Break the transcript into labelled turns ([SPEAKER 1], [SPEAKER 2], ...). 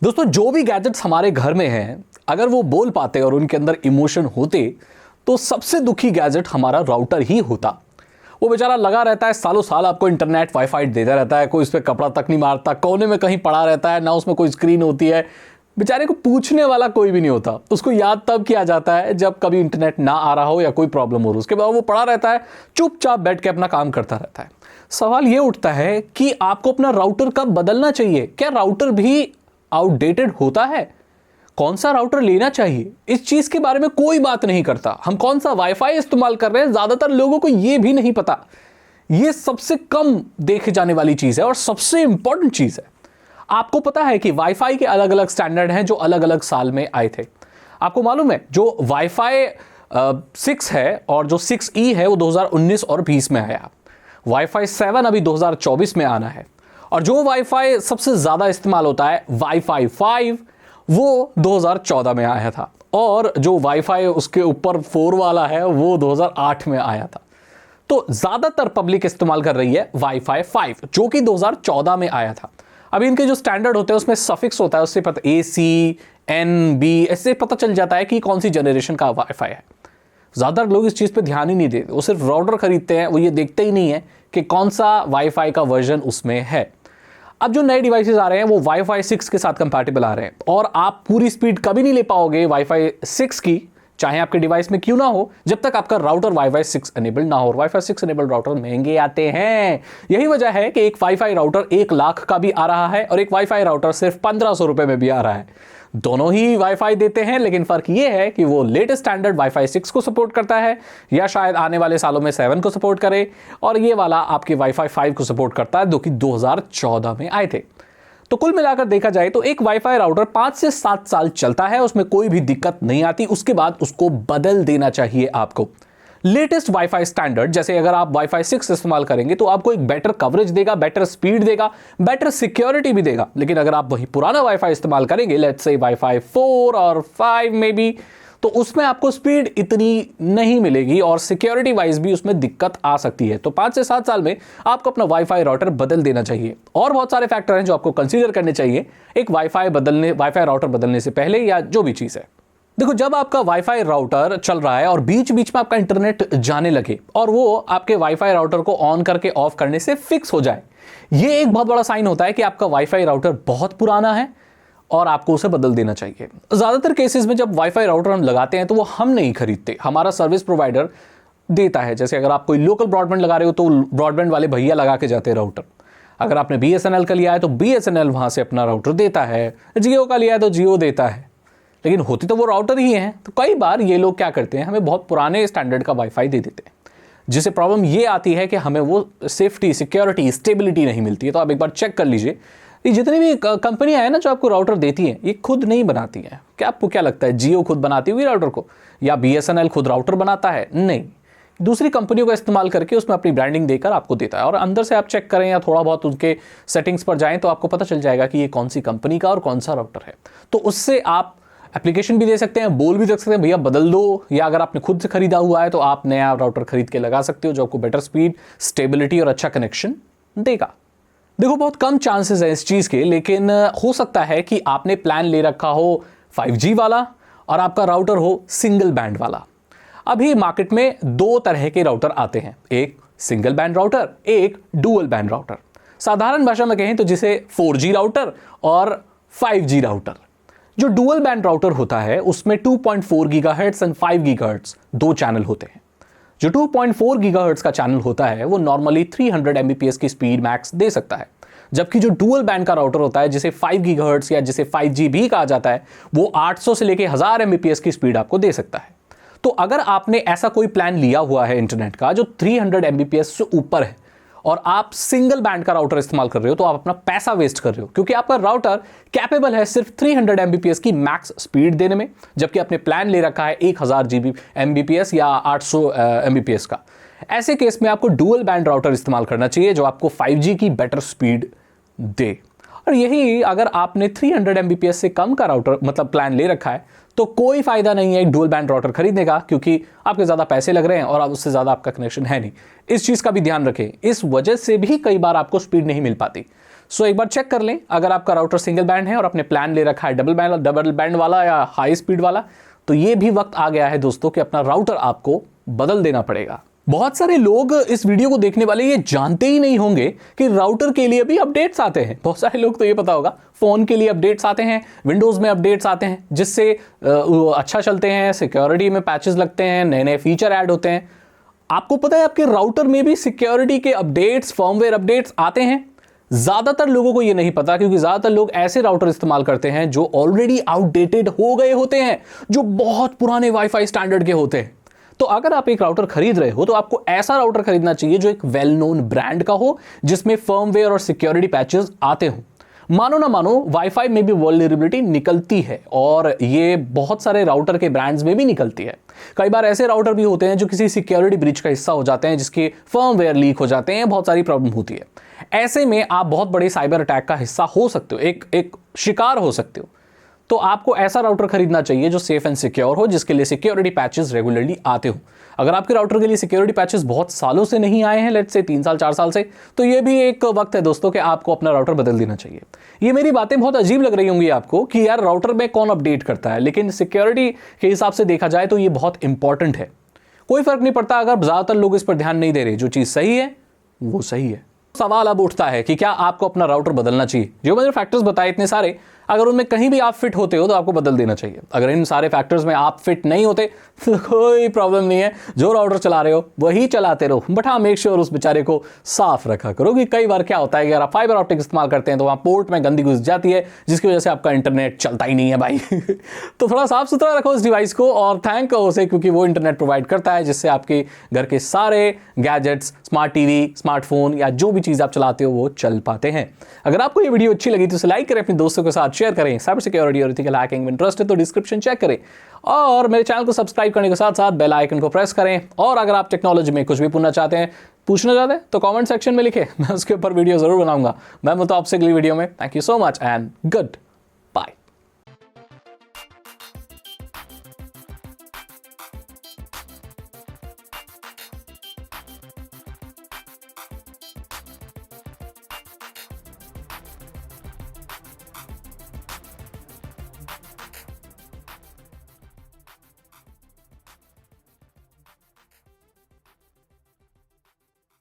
[SPEAKER 1] दोस्तों, जो भी गैजेट्स हमारे घर में हैं, अगर वो बोल पाते और उनके अंदर इमोशन होते तो सबसे दुखी गैजेट हमारा राउटर ही होता। वो बेचारा लगा रहता है, सालों साल आपको इंटरनेट वाईफाई देता रहता है, कोई उस पर कपड़ा तक नहीं मारता, कोने में कहीं पड़ा रहता है, ना उसमें कोई स्क्रीन होती है। बेचारे को पूछने वाला कोई भी नहीं होता। उसको याद तब किया जाता है जब कभी इंटरनेट ना आ रहा हो या कोई प्रॉब्लम हो, उसके बाद वो पड़ा रहता है, चुपचाप बैठ के अपना काम करता रहता है। सवाल ये उठता है कि आपको अपना राउटर कब बदलना चाहिए? क्या राउटर भी आउटडेटेड होता है? कौन सा राउटर लेना चाहिए, इस चीज के बारे में कोई बात नहीं करता। हम कौन सा वाईफाई इस्तेमाल कर रहे हैं, ज्यादातर लोगों को यह भी नहीं पता। यह सबसे कम देखे जाने वाली चीज है और सबसे इंपॉर्टेंट चीज है। आपको पता है कि वाईफाई के अलग अलग स्टैंडर्ड हैं जो अलग अलग साल में आए थे। आपको मालूम है जो वाईफाई 6 है और जो 6E है वो 2019 और 20 में आया। वाईफाई 7 अभी 2024 में आना है। और जो वाईफाई सबसे ज्यादा इस्तेमाल होता है वाईफाई 5, वो 2014 में आया था। और जो वाईफाई उसके ऊपर 4 वाला है वो 2008 में आया था। तो ज्यादातर पब्लिक इस्तेमाल कर रही है वाईफाई 5 जो कि 2014 में आया था। अभी इनके जो स्टैंडर्ड होते हैं उसमें सफिक्स होता है, उससे पता AC, NB ऐसे पता चल जाता है कि कौन सी जनरेशन का वाईफाई है। ज्यादातर लोग इस चीज पे ध्यान ही नहीं देते, वो सिर्फ राउटर खरीदते हैं, वो ये देखते ही नहीं है कि कौन सा वाईफाई का वर्जन उसमें है। अब जो नए डिवाइसेस आ रहे हैं वो वाईफाई 6 के साथ कंपैटिबल आ रहे हैं और आप पूरी स्पीड कभी नहीं ले पाओगे वाईफाई 6 की, चाहे आपके डिवाइस में क्यों ना हो, जब तक आपका राउटर वाईफाई 6 एनेबल्ड ना हो। वाईफाई 6 एनेबल्ड राउटर महंगे आते हैं। यही वजह है कि एक वाईफाई राउटर 1 लाख का भी आ रहा है और एक वाईफाई राउटर सिर्फ 1500 रुपए में भी आ रहा है। दोनों ही वाईफाई देते हैं, लेकिन फर्क यह है कि वो लेटेस्ट स्टैंडर्ड वाईफाई 6 को सपोर्ट करता है या शायद आने वाले सालों में 7 को सपोर्ट करे, और ये वाला आपके वाईफाई 5 को सपोर्ट करता है जो कि 2014 में आए थे। तो कुल मिलाकर देखा जाए तो एक वाईफाई राउटर 5 से 7 साल चलता है, उसमें कोई भी दिक्कत नहीं आती। उसके बाद उसको बदल देना चाहिए आपको। लेटेस्ट वाईफाई स्टैंडर्ड, जैसे अगर आप वाईफाई 6 इस्तेमाल करेंगे तो आपको एक बेटर कवरेज देगा, बेटर स्पीड देगा, बेटर सिक्योरिटी भी देगा। लेकिन अगर आप वही पुराना वाईफाई इस्तेमाल करेंगे, लेट्स से वाईफाई 4 और 5 में भी, तो उसमें आपको स्पीड इतनी नहीं मिलेगी और सिक्योरिटी वाइज भी उसमें दिक्कत आ सकती है। तो 5 से 7 साल में आपको अपना वाईफाई राउटर बदल देना चाहिए। और बहुत सारे फैक्टर हैं जो आपको कंसीडर करने चाहिए एक वाईफाई राउटर बदलने से पहले, या जो भी चीज है। देखो, जब आपका वाईफाई राउटर चल रहा है और बीच बीच में आपका इंटरनेट जाने लगे और वो आपके वाईफाई राउटर को ऑन करके ऑफ करने से फिक्स हो जाए, ये एक बहुत बड़ा साइन होता है कि आपका वाईफाई राउटर बहुत पुराना है और आपको उसे बदल देना चाहिए। ज्यादातर केसेस में जब वाईफाई राउटर हम लगाते हैं तो वो हम नहीं खरीदते, हमारा सर्विस प्रोवाइडर देता है। जैसे अगर आप कोई लोकल ब्रॉडबैंड लगा रहे हो तो ब्रॉडबैंड वाले भैया लगा के जाते हैं राउटर। अगर आपने BSNL का लिया है तो BSNL वहां से अपना राउटर देता है, जियो का लिया है तो जियो देता है। लेकिन होती तो वो राउटर ही है। तो कई बार ये लोग क्या करते हैं, हमें बहुत पुराने स्टैंडर्ड का वाईफाई दे देते हैं, जिससे प्रॉब्लम ये आती है कि हमें वो सेफ्टी, सिक्योरिटी, स्टेबिलिटी नहीं मिलती है। तो आप एक बार चेक कर लीजिए, ये जितनी भी कंपनियां हैं ना जो आपको राउटर देती हैं, ये खुद नहीं बनाती हैं। क्या आपको क्या लगता है जियो खुद बनाती हुई राउटर को, या BSNL खुद राउटर बनाता है? नहीं, दूसरी कंपनियों का इस्तेमाल करके उसमें अपनी ब्रांडिंग देकर आपको देता है। और अंदर से आप चेक करें या थोड़ा बहुत उनके सेटिंग्स पर जाएं तो आपको पता चल जाएगा कि ये कौन सी कंपनी का और कौन सा राउटर है। तो उससे आप एप्लीकेशन भी दे सकते हैं, बोल भी सकते हैं भैया बदल दो, या अगर आपने खुद से खरीदा हुआ है तो आप नया राउटर खरीद के लगा सकते हो जो आपको बेटर स्पीड, स्टेबिलिटी और अच्छा कनेक्शन देगा। देखो, बहुत कम चांसेस है इस चीज के, लेकिन हो सकता है कि आपने प्लान ले रखा हो 5G वाला और आपका राउटर हो सिंगल बैंड वाला। अभी मार्केट में 2 तरह के राउटर आते हैं, एक सिंगल बैंड राउटर, एक डुअल बैंड राउटर। साधारण भाषा में कहें तो जिसे 4G राउटर और 5G राउटर। जो डुअल बैंड राउटर होता है उसमें 2.4 गीगाहर्ट्ज एंड 5 गीगाहर्ट्ज 2 चैनल होते हैं। जो 2.4 गीगाहर्ट्ज का चैनल होता है वो नॉर्मली 300 Mbps की स्पीड मैक्स दे सकता है, जबकि जो डुअल बैंड का राउटर होता है जिसे 5 गीगाहर्ट्ज या जिसे 5G भी कहा जाता है, वो 800 से लेके 1000 Mbps की स्पीड आपको दे सकता है। तो अगर आपने ऐसा कोई प्लान लिया हुआ है इंटरनेट का जो 300 Mbps से ऊपर है और आप सिंगल बैंड का राउटर इस्तेमाल कर रहे हो, तो आप अपना पैसा वेस्ट कर रहे हो, क्योंकि आपका राउटर कैपेबल है सिर्फ 300 Mbps की मैक्स स्पीड देने में, जबकि आपने प्लान ले रखा है 1000 Mbps या 800 Mbps का। ऐसे केस में आपको डुअल बैंड राउटर इस्तेमाल करना चाहिए जो आपको 5G की बेटर स्पीड दे। और यही अगर आपने 300 Mbps से कम का राउटर मतलब प्लान ले रखा है तो कोई फायदा नहीं है एक डुअल बैंड राउटर खरीदने का, क्योंकि आपके ज्यादा पैसे लग रहे हैं और अब उससे ज्यादा आपका कनेक्शन है नहीं। इस चीज का भी ध्यान रखें, इस वजह से भी कई बार आपको स्पीड नहीं मिल पाती। सो एक बार चेक कर लें, अगर आपका राउटर सिंगल बैंड है और अपने प्लान ले रखा है डबल बैंड वाला या हाई स्पीड वाला, तो ये भी वक्त आ गया है दोस्तों कि अपना राउटर आपको बदल देना पड़ेगा। बहुत सारे लोग इस वीडियो को देखने वाले ये जानते ही नहीं होंगे कि राउटर के लिए भी अपडेट्स आते हैं। बहुत सारे लोग तो ये पता होगा फोन के लिए अपडेट्स आते हैं, विंडोज में अपडेट्स आते हैं जिससे अच्छा चलते हैं, सिक्योरिटी में पैचेस लगते हैं, नए नए फीचर ऐड होते हैं। आपको पता है आपके राउटर में भी सिक्योरिटी के अपडेट्स, फर्मवेयर अपडेट्स आते हैं? ज्यादातर लोगों को यह नहीं पता, क्योंकि ज्यादातर लोग ऐसे राउटर इस्तेमाल करते हैं जो ऑलरेडी आउटडेटेड हो गए होते हैं, जो बहुत पुराने वाईफाई स्टैंडर्ड के होते हैं। तो अगर आप एक राउटर खरीद रहे हो तो आपको ऐसा राउटर खरीदना चाहिए जो एक वेल नोन ब्रांड का हो, जिसमें फर्मवेयर और सिक्योरिटी पैचेस आते हो। मानो ना मानो, वाईफाई में भी वल्नरेबिलिटी निकलती है और ये बहुत सारे राउटर के ब्रांड्स में भी निकलती है। कई बार ऐसे राउटर भी होते हैं जो किसी सिक्योरिटी ब्रीच का हिस्सा हो जाते हैं, जिसके फर्मवेयर लीक हो जाते हैं, बहुत सारी प्रॉब्लम होती है। ऐसे में आप बहुत बड़े साइबर अटैक का हिस्सा हो सकते हो, एक शिकार हो सकते हो। तो आपको ऐसा राउटर खरीदना चाहिए जो सेफ एंड सिक्योर हो, जिसके लिए सिक्योरिटी पैचेस रेगुलरली आते हो। अगर आपके राउटर के लिए सिक्योरिटी पैचेस बहुत सालों से नहीं आए हैं, लेट्स से 3 साल 4 साल से, तो ये भी एक वक्त है दोस्तों कि आपको अपना राउटर बदल देना चाहिए। ये मेरी बातें बहुत अजीब लग रही होंगी आपको कि यार राउटर में कौन अपडेट करता है, लेकिन सिक्योरिटी के हिसाब से देखा जाए तो ये बहुत इंपॉर्टेंट है। कोई फर्क नहीं पड़ता अगर ज्यादातर लोग इस पर ध्यान नहीं दे रहे, जो चीज सही है वो सही है। सवाल अब उठता है कि क्या आपको अपना राउटर बदलना चाहिए? जो मैंने फैक्टर्स बताए इतने सारे, अगर उनमें कहीं भी आप फिट होते हो तो आपको बदल देना चाहिए। अगर इन सारे फैक्टर्स में आप फिट नहीं होते तो कोई प्रॉब्लम नहीं है, जो राउटर चला रहे हो वही चलाते रहो, बट हाँ मेक श्योर उस बेचारे को साफ रखा करो। कि कई बार क्या होता है कि अगर आप फाइबर ऑप्टिक इस्तेमाल करते हैं तो वहाँ पोर्ट में गंदी घुस जाती है, जिसकी वजह से आपका इंटरनेट चलता ही नहीं है भाई। तो थोड़ा साफ सुथरा रखो इस डिवाइस को और थैंक करो उसे, क्योंकि वो इंटरनेट प्रोवाइड करता है, जिससे आपके घर के सारे गैजेट्स, स्मार्ट टीवी, स्मार्टफोन या जो भी चीज़ आप चलाते हो वो चल पाते हैं। अगर आपको ये वीडियो अच्छी लगी तो इसे लाइक करें, अपने दोस्तों के साथ शेयर करें। साइबर सिक्योरिटी और एथिकल हैकिंग में इंटरेस्ट है तो डिस्क्रिप्शन चेक करें और मेरे चैनल को सब्सक्राइब करने के साथ साथ बेल आइकन को प्रेस करें। और अगर आप टेक्नोलॉजी में कुछ भी पूछना चाहते हैं तो कमेंट सेक्शन में लिखें, मैं उसके ऊपर वीडियो जरूर बनाऊंगा। मैं मिलता हूं आपसे अगली वीडियो में। Thank you so much and good